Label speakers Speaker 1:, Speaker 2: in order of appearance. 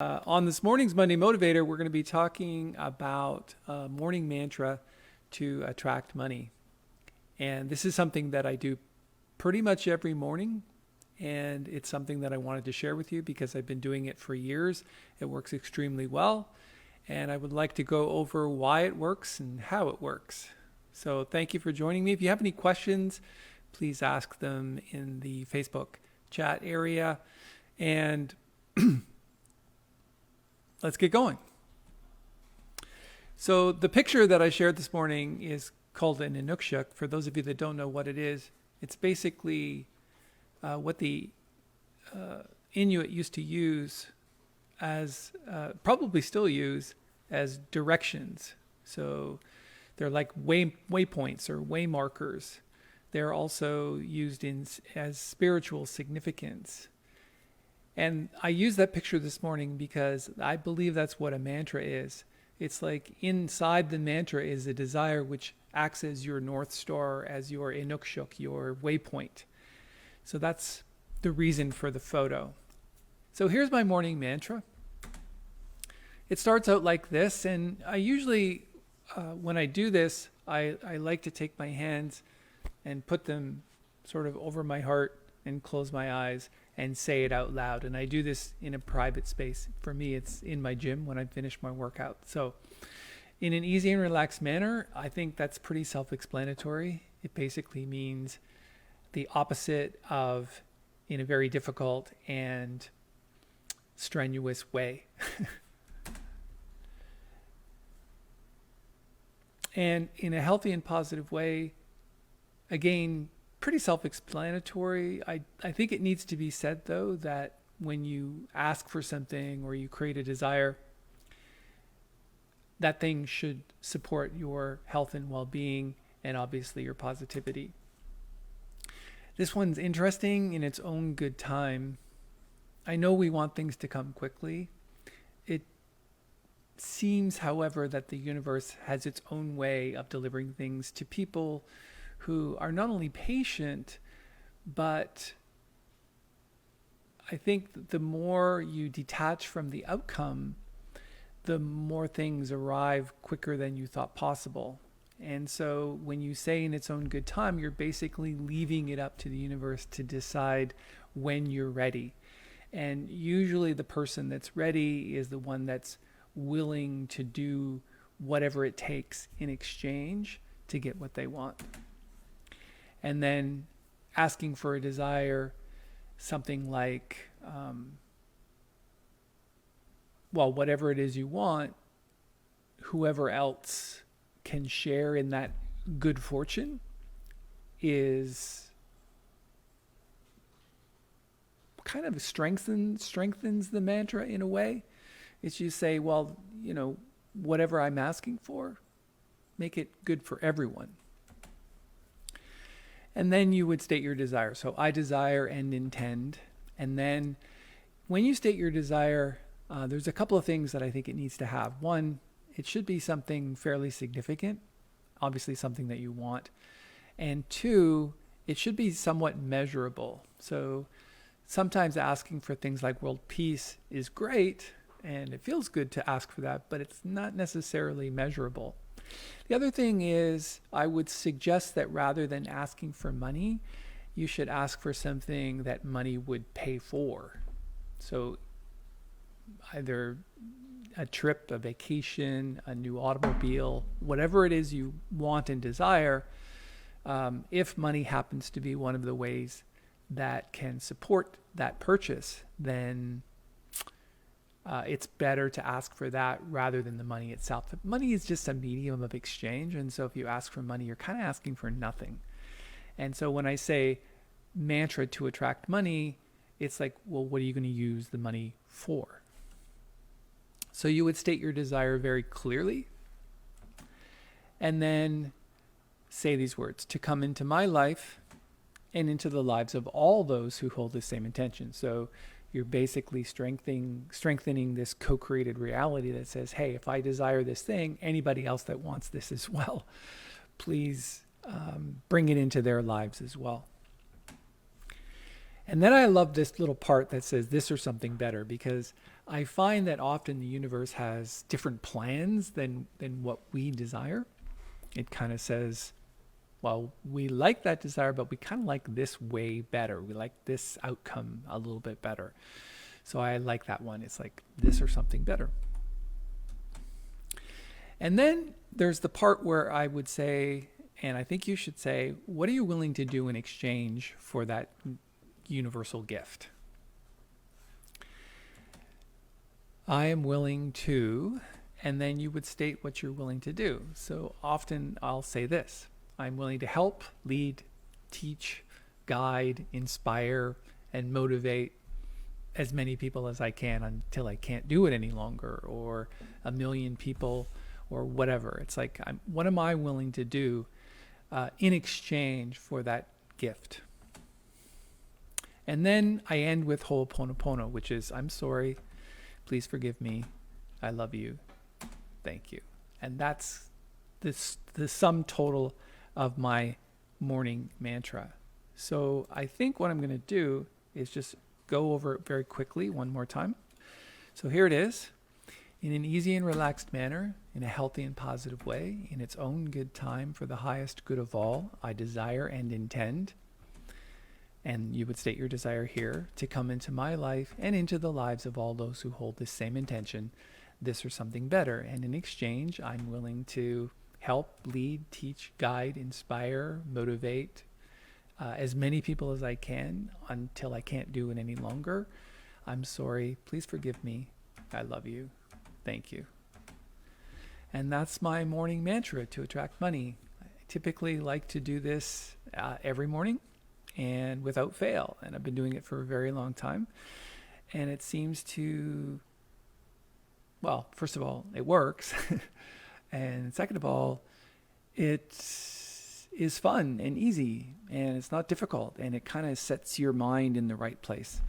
Speaker 1: On this morning's Monday Motivator, we're going to be talking about a morning mantra to attract money. And this is something that I do pretty much every morning. And it's something that I wanted to share with you because I've been doing it for years. It works extremely well. And I would like to go over why it works and how it works. So thank you for joining me. If you have any questions, please ask them in the Facebook chat area. And let's get going. So the picture that I shared this morning is called an Inukshuk. For those of you that don't know what it is, it's basically what the Inuit used to use as, probably still use as directions. So they're like waypoints or way markers. They're also used as spiritual significance. And I use that picture this morning because I believe that's what a mantra is. It's like inside the mantra is a desire which acts as your North Star, as your Inukshuk, your waypoint. So that's the reason for the photo. So here's my morning mantra. It starts out like this, and I usually, when I do this, I like to take my hands and put them sort of over my heart and close my eyes and say it out loud. And I do this in a private space. For me, it's in my gym when I finish my workout. So in an easy and relaxed manner, I think that's pretty self-explanatory. It basically means the opposite of in a very difficult and strenuous way. And in a healthy and positive way, again, pretty self-explanatory. I think it needs to be said, though, that when you ask for something or you create a desire, that thing should support your health and well-being and obviously your positivity. This one's interesting in its own good time. I know we want things to come quickly. It seems, however, that the universe has its own way of delivering things to people who are not only patient, but I think the more you detach from the outcome, the more things arrive quicker than you thought possible. And so when you say in its own good time, you're basically leaving it up to the universe to decide when you're ready. And usually the person that's ready is the one that's willing to do whatever it takes in exchange to get what they want. And then asking for a desire, something like, whatever it is you want, whoever else can share in that good fortune is kind of strengthens the mantra in a way. It's you say, whatever I'm asking for, make it good for everyone. And then you would state your desire. So I desire and intend. And then when you state your desire, there's a couple of things that I think it needs to have. One, it should be something fairly significant, obviously something that you want. And two, it should be somewhat measurable. So sometimes asking for things like world peace is great, and it feels good to ask for that, but it's not necessarily measurable. The other thing is, I would suggest that rather than asking for money, you should ask for something that money would pay for. So either a trip, a vacation, a new automobile, whatever it is you want and desire, if money happens to be one of the ways that can support that purchase, then it's better to ask for that rather than the money itself. Money is just a medium of exchange, and so if you ask for money, you're kind of asking for nothing. And so when I say mantra to attract money, it's like, well, what are you going to use the money for? So you would state your desire very clearly, and then say these words: to come into my life and into the lives of all those who hold the same intention. So you're basically strengthening this co-created reality that says, hey, if I desire this thing, anybody else that wants this as well, please bring it into their lives as well. And then I love this little part that says this or something better, because I find that often the universe has different plans than what we desire. It kind of says, well, we like that desire, but we kind of like this way better. We like this outcome a little bit better. So I like that one. It's like this or something better. And then there's the part where I would say, and I think you should say, what are you willing to do in exchange for that universal gift? I am willing to, and then you would state what you're willing to do. So often I'll say this: I'm willing to help, lead, teach, guide, inspire, and motivate as many people as I can until I can't do it any longer, or 1 million people, or whatever. It's like, what am I willing to do in exchange for that gift? And then I end with Ho'oponopono, which is, I'm sorry, please forgive me, I love you, thank you. And that's the sum total of my morning mantra. So I think what I'm going to do is just go over it very quickly one more time. So here it is. In an easy and relaxed manner, in a healthy and positive way, in its own good time, for the highest good of all, I desire and intend, and you would state your desire here, to come into my life and into the lives of all those who hold this same intention, this or something better. And in exchange, I'm willing to help, lead, teach, guide, inspire, motivate as many people as I can until I can't do it any longer. I'm sorry. Please forgive me. I love you. Thank you. And that's my morning mantra to attract money. I typically like to do this every morning and without fail. And I've been doing it for a very long time. And it seems to, well, first of all, it works. And second of all, it is fun and easy, and it's not difficult, and it kind of sets your mind in the right place.